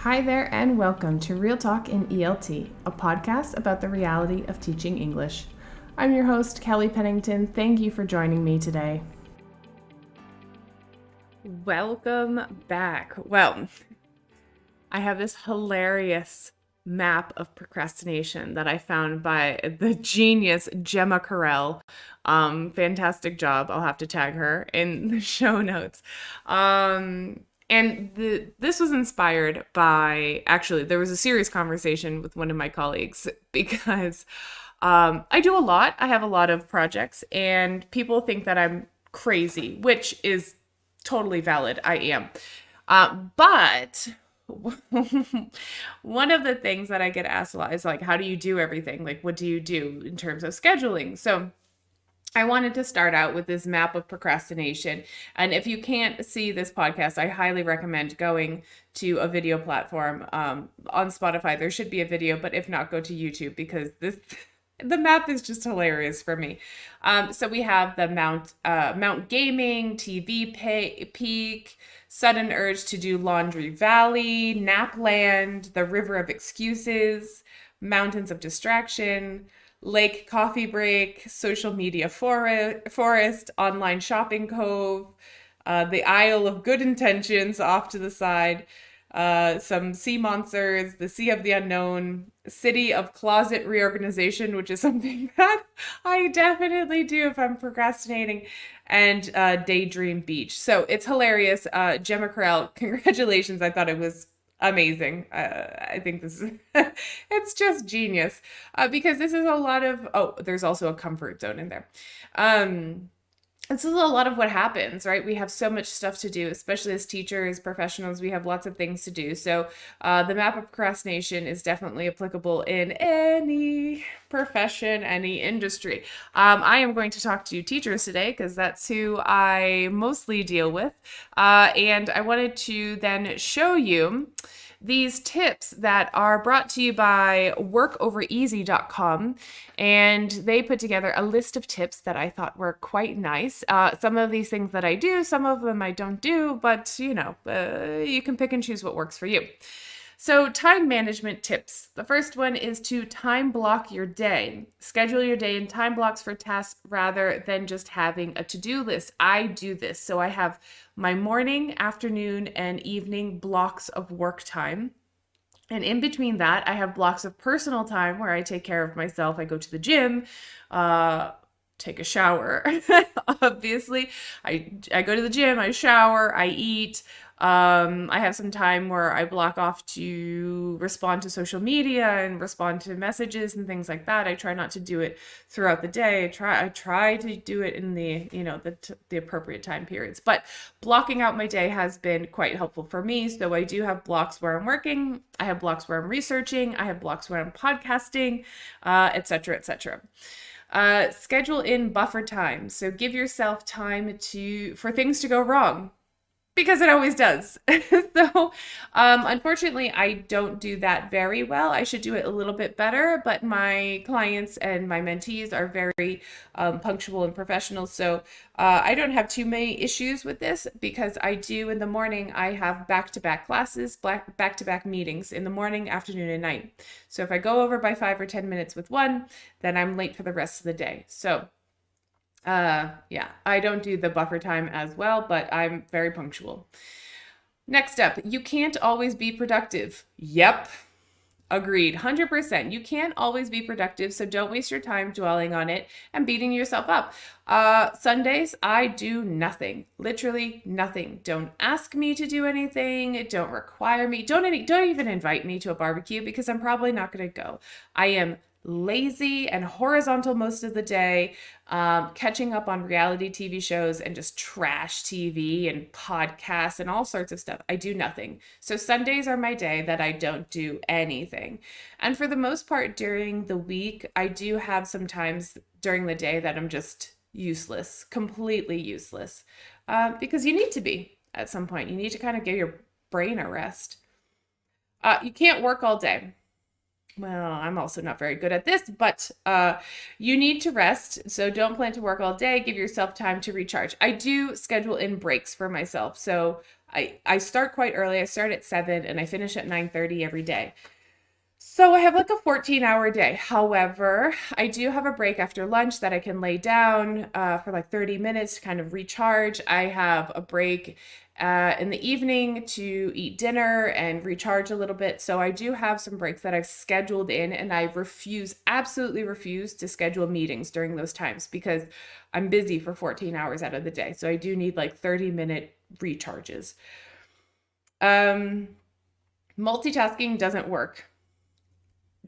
Hi there, and welcome to Real Talk in ELT, a podcast about the reality of teaching English. I'm your host, Kelly Pennington. Thank you for joining me today. Welcome back. Well, I have this hilarious map of procrastination that I found by the genius Gemma Correll. Fantastic job. I'll have to tag her in the show notes. This was inspired by, actually, there was a serious conversation with one of my colleagues because I do a lot. I have a lot of projects, and people think that I'm crazy, which is totally valid. I am. But one of the things that I get asked a lot is like, how do you do everything? Like, what do you do in terms of scheduling? So I wanted to start out with this map of procrastination. And if you can't see this podcast, I highly recommend going to a video platform. On Spotify, there should be a video, but if not, go to YouTube because the map is just hilarious for me. So we have the Mount Gaming, TV Peak, Sudden Urge to do Laundry Valley, Napland, the River of Excuses, Mountains of Distraction, Lake Coffee Break, Social Media Forest, Online Shopping Cove, the Isle of Good Intentions off to the side, some Sea Monsters, the Sea of the Unknown, City of Closet Reorganization, which is something that I definitely do if I'm procrastinating, and Daydream Beach. So it's hilarious. Gemma Correll, congratulations. I thought it was amazing. I think this is, it's just genius because this is a lot of, there's also a comfort zone in there. This is a lot of what happens, right? We have so much stuff to do, especially as teachers, professionals, we have lots of things to do. So the map of procrastination is definitely applicable in any profession, any industry. I am going to talk to teachers today because that's who I mostly deal with. And I wanted to then show you these tips that are brought to you by workovereasy.com, and they put together a list of tips that I thought were quite nice. Some of these things that I do, some of them I don't do, but you can pick and choose what works for you. So time management tips. The first one is to time block your day. Schedule your day in time blocks for tasks rather than just having a to-do list. I do this. So I have my morning, afternoon, and evening blocks of work time. And in between that, I have blocks of personal time where I take care of myself. I go to the gym, take a shower. Obviously, I go to the gym, I shower, I eat. I have some time where I block off to respond to social media and respond to messages and things like that. I try not to do it throughout the day. I try to do it in the appropriate time periods. But blocking out my day has been quite helpful for me. So I do have blocks where I'm working. I have blocks where I'm researching. I have blocks where I'm podcasting, etc., etc. Schedule in buffer time. So give yourself time for things to go wrong. Because it always does. So, unfortunately, I don't do that very well. I should do it a little bit better, but my clients and my mentees are very punctual and professional. So I don't have too many issues with this because I do in the morning, I have back-to-back classes, back-to-back meetings in the morning, afternoon, and night. So if I go over by 5 or 10 minutes with one, then I'm late for the rest of the day. So I don't do the buffer time as well, but I'm very punctual. Next up, you can't always be productive. Yep. Agreed. 100%. You can't always be productive, so don't waste your time dwelling on it and beating yourself up. Sundays, I do nothing. Literally nothing. Don't ask me to do anything. Don't require me. Don't even invite me to a barbecue because I'm probably not going to go. I am lazy and horizontal most of the day, catching up on reality TV shows and just trash TV and podcasts and all sorts of stuff. I do nothing. So Sundays are my day that I don't do anything. And for the most part during the week, I do have some times during the day that I'm just useless, completely useless, because you need to be at some point. You need to kind of give your brain a rest. You can't work all day. Well, I'm also not very good at this, but you need to rest. So don't plan to work all day. Give yourself time to recharge. I do schedule in breaks for myself. So I start quite early. I start at 7 and I finish at 9:30 every day. So I have like a 14-hour day. However, I do have a break after lunch that I can lay down for like 30 minutes to kind of recharge. I have a break in the evening to eat dinner and recharge a little bit. So I do have some breaks that I've scheduled in, and I absolutely refuse to schedule meetings during those times because I'm busy for 14 hours out of the day. So I do need like 30-minute recharges. Multitasking doesn't work.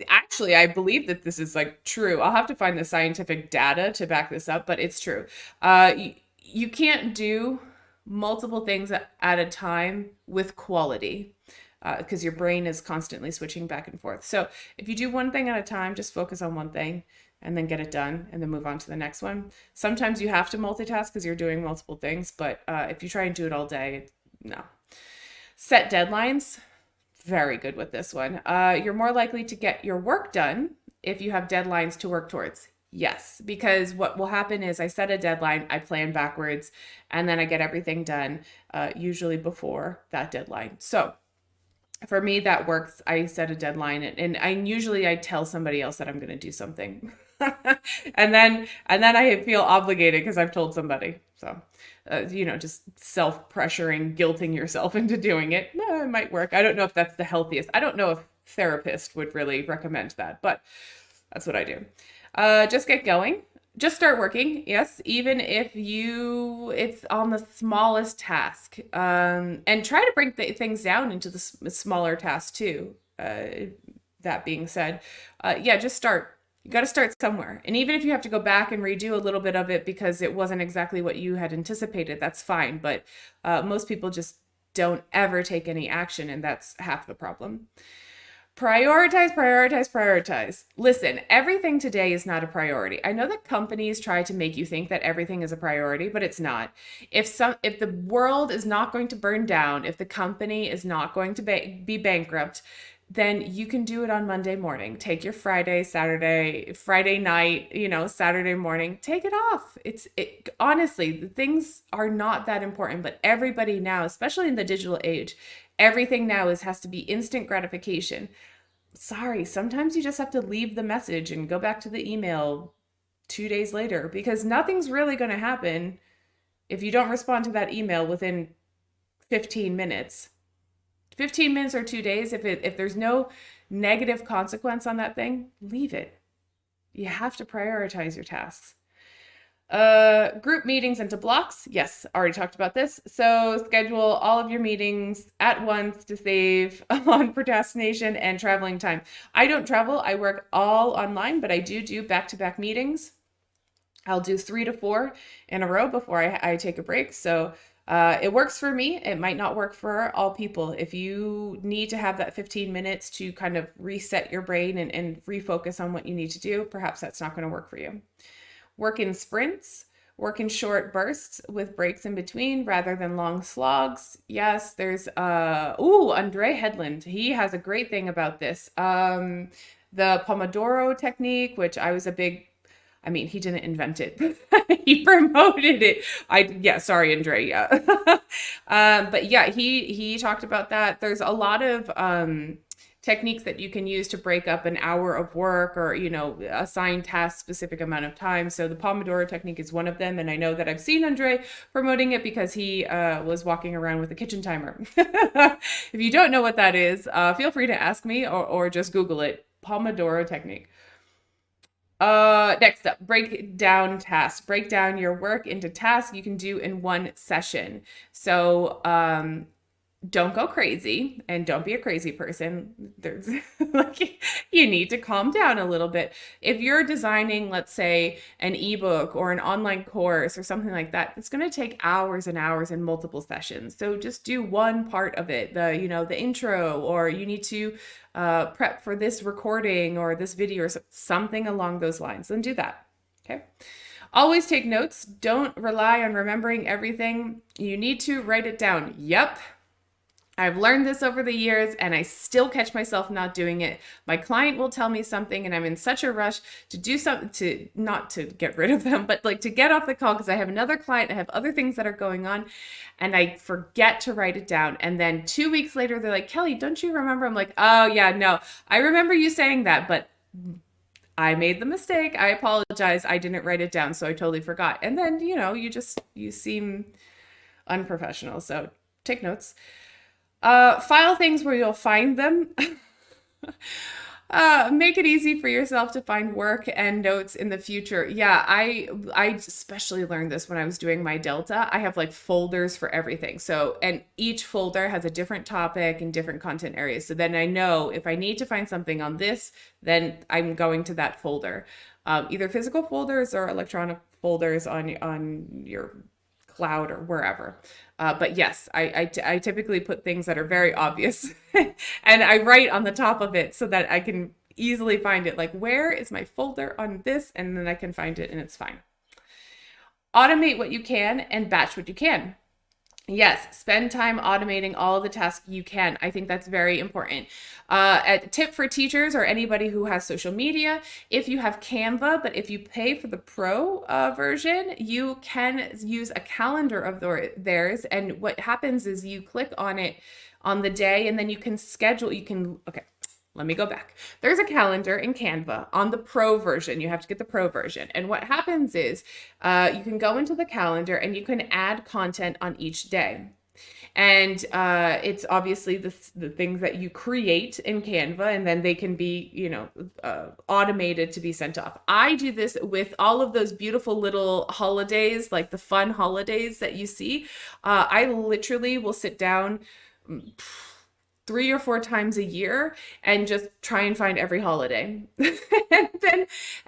Actually, I believe that this is like true. I'll have to find the scientific data to back this up, but it's true. You can't do multiple things at a time with quality because your brain is constantly switching back and forth. So if you do one thing at a time, just focus on one thing and then get it done and then move on to the next one. Sometimes you have to multitask because you're doing multiple things, but if you try and do it all day, no. Set deadlines. Very good with this one. You're more likely to get your work done if you have deadlines to work towards. Yes, because what will happen is I set a deadline, I plan backwards, and then I get everything done, usually before that deadline. So for me, that works. I set a deadline, and I tell somebody else that I'm going to do something, and then I feel obligated because I've told somebody. So. Just self-pressuring, guilting yourself into doing it. No, it might work. I don't know if that's the healthiest. I don't know if therapists would really recommend that, but that's what I do. Just get going. Just start working. Yes, even if it's on the smallest task. And try to break things down into the smaller tasks too. That being said, just start. You got to start somewhere. And even if you have to go back and redo a little bit of it because it wasn't exactly what you had anticipated, that's fine. But most people just don't ever take any action, and that's half the problem. Prioritize, prioritize, prioritize. Listen, everything today is not a priority. I know that companies try to make you think that everything is a priority, but it's not. If the world is not going to burn down, if the company is not going to be bankrupt, then you can do it on Monday morning. Take your Friday night, Saturday morning, take it off. Honestly, the things are not that important, but everybody now, especially in the digital age, everything now has to be instant gratification. Sorry, sometimes you just have to leave the message and go back to the email 2 days later because nothing's really going to happen if you don't respond to that email within 15 minutes. 15 minutes or 2 days, if there's no negative consequence on that thing, leave it. You have to prioritize your tasks. Group meetings into blocks. Yes, already talked about this. So schedule all of your meetings at once to save on procrastination and traveling time. I don't travel. I work all online, but I do back-to-back meetings. I'll do 3 to 4 in a row before I take a break. So it works for me. It might not work for all people. If you need to have that 15 minutes to kind of reset your brain and refocus on what you need to do, perhaps that's not going to work for you. Work in sprints, work in short bursts with breaks in between rather than long slogs. Yes, there's, Andre Headland. He has a great thing about this. The Pomodoro technique, which he didn't invent it. He promoted it. Sorry, Andre. Yeah. But yeah, he talked about that. There's a lot of techniques that you can use to break up an hour of work or, assign tasks specific amount of time. So the Pomodoro technique is one of them. And I know that I've seen Andre promoting it because he was walking around with a kitchen timer. If you don't know what that is, feel free to ask me or just Google it. Pomodoro technique. Next up, break down tasks. Break down your work into tasks you can do in one session. So, don't go crazy and don't be a crazy person. There's you need to calm down a little bit. If you're designing, let's say, an ebook or an online course or something like that, it's going to take hours and hours and multiple sessions. So just do one part of it, the intro, or you need to prep for this recording or this video or something along those lines. Then do that. Okay. Always take notes. Don't rely on remembering everything. You need to write it down. Yep. I've learned this over the years and I still catch myself not doing it. My client will tell me something and I'm in such a rush to do something, to not to get rid of them, but like to get off the call because I have another client, I have other things that are going on, and I forget to write it down. And then 2 weeks later, they're like, Kelly, don't you remember? I'm like, oh yeah, no, I remember you saying that, but I made the mistake. I apologize. I didn't write it down, so I totally forgot. And then, you seem unprofessional. So take notes. File things where you'll find them. Make it easy for yourself to find work and notes in the future. Yeah, I especially learned this when I was doing my Delta. I have like folders for everything. So, and each folder has a different topic and different content areas. So then I know if I need to find something on this, then I'm going to that folder. Either physical folders or electronic folders on your cloud or wherever. But yes, I typically put things that are very obvious and I write on the top of it so that I can easily find it. Like, where is my folder on this? And then I can find it and it's fine. Automate what you can and batch what you can. Yes, spend time automating all the tasks you can. I think that's very important. A tip for teachers or anybody who has social media, if you have Canva, but if you pay for the pro version, you can use a calendar of theirs. And what happens is you click on it on the day and then you can schedule, okay. Let me go back. There's a calendar in Canva on the pro version. You have to get the pro version. And what happens is you can go into the calendar and you can add content on each day. And it's obviously the things that you create in Canva, and then they can be, automated to be sent off. I do this with all of those beautiful little holidays, like the fun holidays that you see. I literally will sit down 3 or 4 times a year and just try and find every holiday.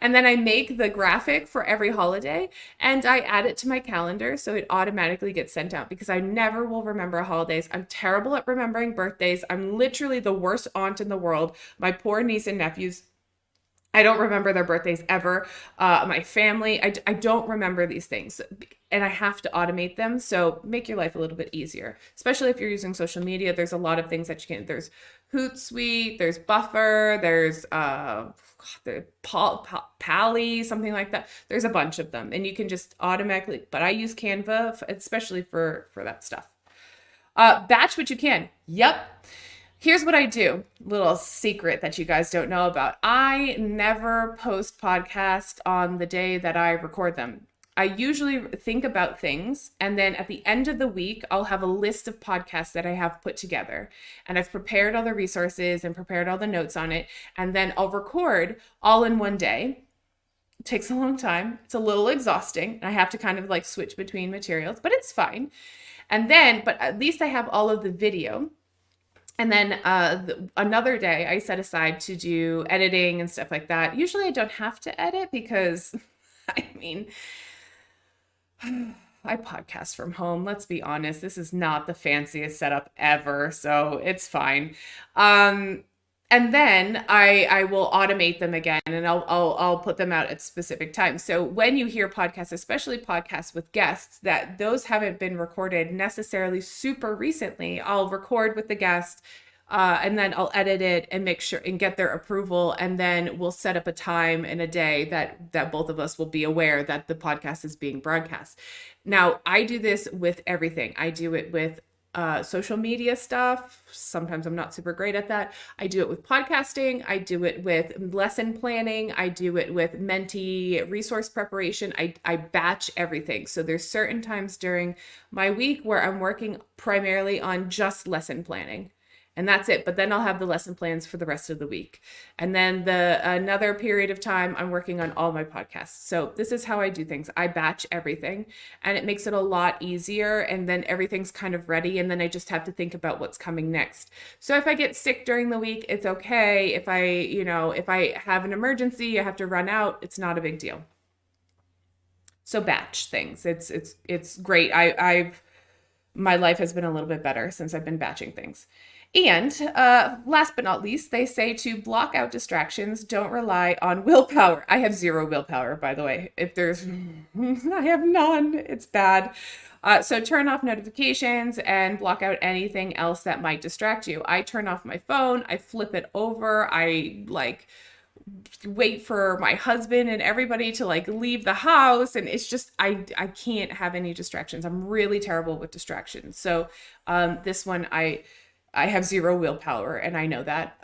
and then I make the graphic for every holiday and I add it to my calendar so it automatically gets sent out because I never will remember holidays. I'm terrible at remembering birthdays. I'm literally the worst aunt in the world. My poor niece and nephews, I don't remember their birthdays ever. My family, I don't remember these things. And I have to automate them. So make your life a little bit easier, especially if you're using social media. There's a lot of things that you can. There's Hootsuite, there's Buffer, there's Pally, something like that. There's a bunch of them. And you can just automatically, but I use Canva, especially for that stuff. Batch what you can. Yep. Here's what I do. Little secret that you guys don't know about. I never post podcasts on the day that I record them. I usually think about things, and then at the end of the week, I'll have a list of podcasts that I have put together. And I've prepared all the resources and prepared all the notes on it. And then I'll record all in one day. It takes a long time. It's a little exhausting. I have to kind of like switch between materials, but it's fine. And then, but at least I have all of the video. And then another day I set aside to do editing and stuff like that. Usually I don't have to edit because, I podcast from home. Let's be honest. This is not the fanciest setup ever, so it's fine. And then I will automate them again, and I'll put them out at specific times. So when you hear podcasts, especially podcasts with guests, that those haven't been recorded necessarily super recently, I'll record with the guest, and then I'll edit it and make sure and get their approval, and then we'll set up a time and a day that both of us will be aware that the podcast is being broadcast. Now, I do this with everything. I do it with social media stuff. Sometimes I'm not super great at that. I do it with podcasting. I do it with lesson planning. I do it with mentee resource preparation. I batch everything. So there's certain times during my week where I'm working primarily on just lesson planning. And that's it. But then I'll have the lesson plans for the rest of the week. And then another period of time, I'm working on all my podcasts. So this is how I do things. I batch everything and it makes it a lot easier. And then everything's kind of ready. And then I just have to think about what's coming next. So if I get sick during the week, it's okay. If I have an emergency, I have to run out, it's not a big deal. So batch things. It's great. I've my life has been a little bit better since I've been batching things. And last but not least, they say to block out distractions, don't rely on willpower. I have zero willpower, by the way. If there's, I have none. It's bad. So turn off notifications and block out anything else that might distract you. I turn off my phone. I flip it over. I wait for my husband and everybody to leave the house, and it's just I can't have any distractions. I'm really terrible with distractions. So this one I have zero willpower, and I know that.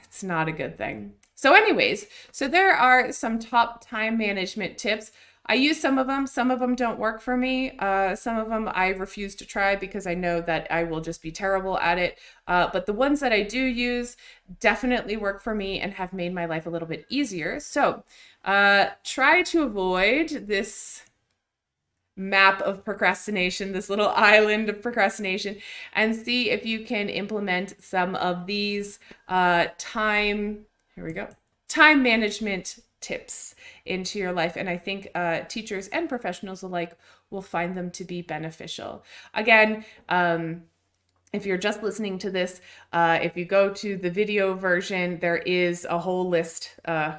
It's not a good thing. So anyways, so there are some top time management tips. I use some of them don't work for me. Some of them I refuse to try because I know that I will just be terrible at it. But the ones that I do use definitely work for me and have made my life a little bit easier. So try to avoid this map of procrastination, this little island of procrastination, and see if you can implement some of these time management tips into your life. And I think teachers and professionals alike will find them to be beneficial. Again, if you're just listening to this, if you go to the video version, there is a whole list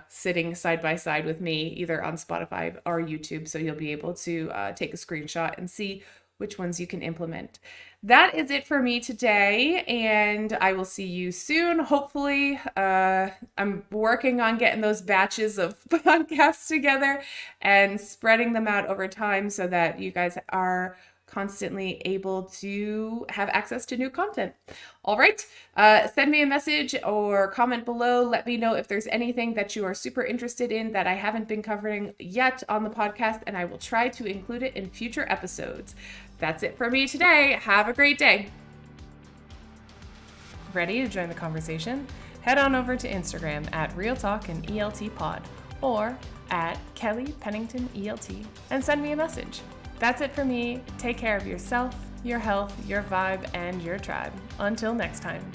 sitting side by side with me, either on Spotify or YouTube. So you'll be able to take a screenshot and see which ones you can implement. That is it for me today, and I will see you soon. Hopefully, I'm working on getting those batches of podcasts together and spreading them out over time so that you guys are constantly able to have access to new content. All right, send me a message or comment below. Let me know if there's anything that you are super interested in that I haven't been covering yet on the podcast, and I will try to include it in future episodes. That's it for me today. Have a great day. Ready to join the conversation? Head on over to Instagram at Real Talk and ELT Pod or at Kelly Pennington ELT and send me a message. That's it for me. Take care of yourself, your health, your vibe, and your tribe. Until next time.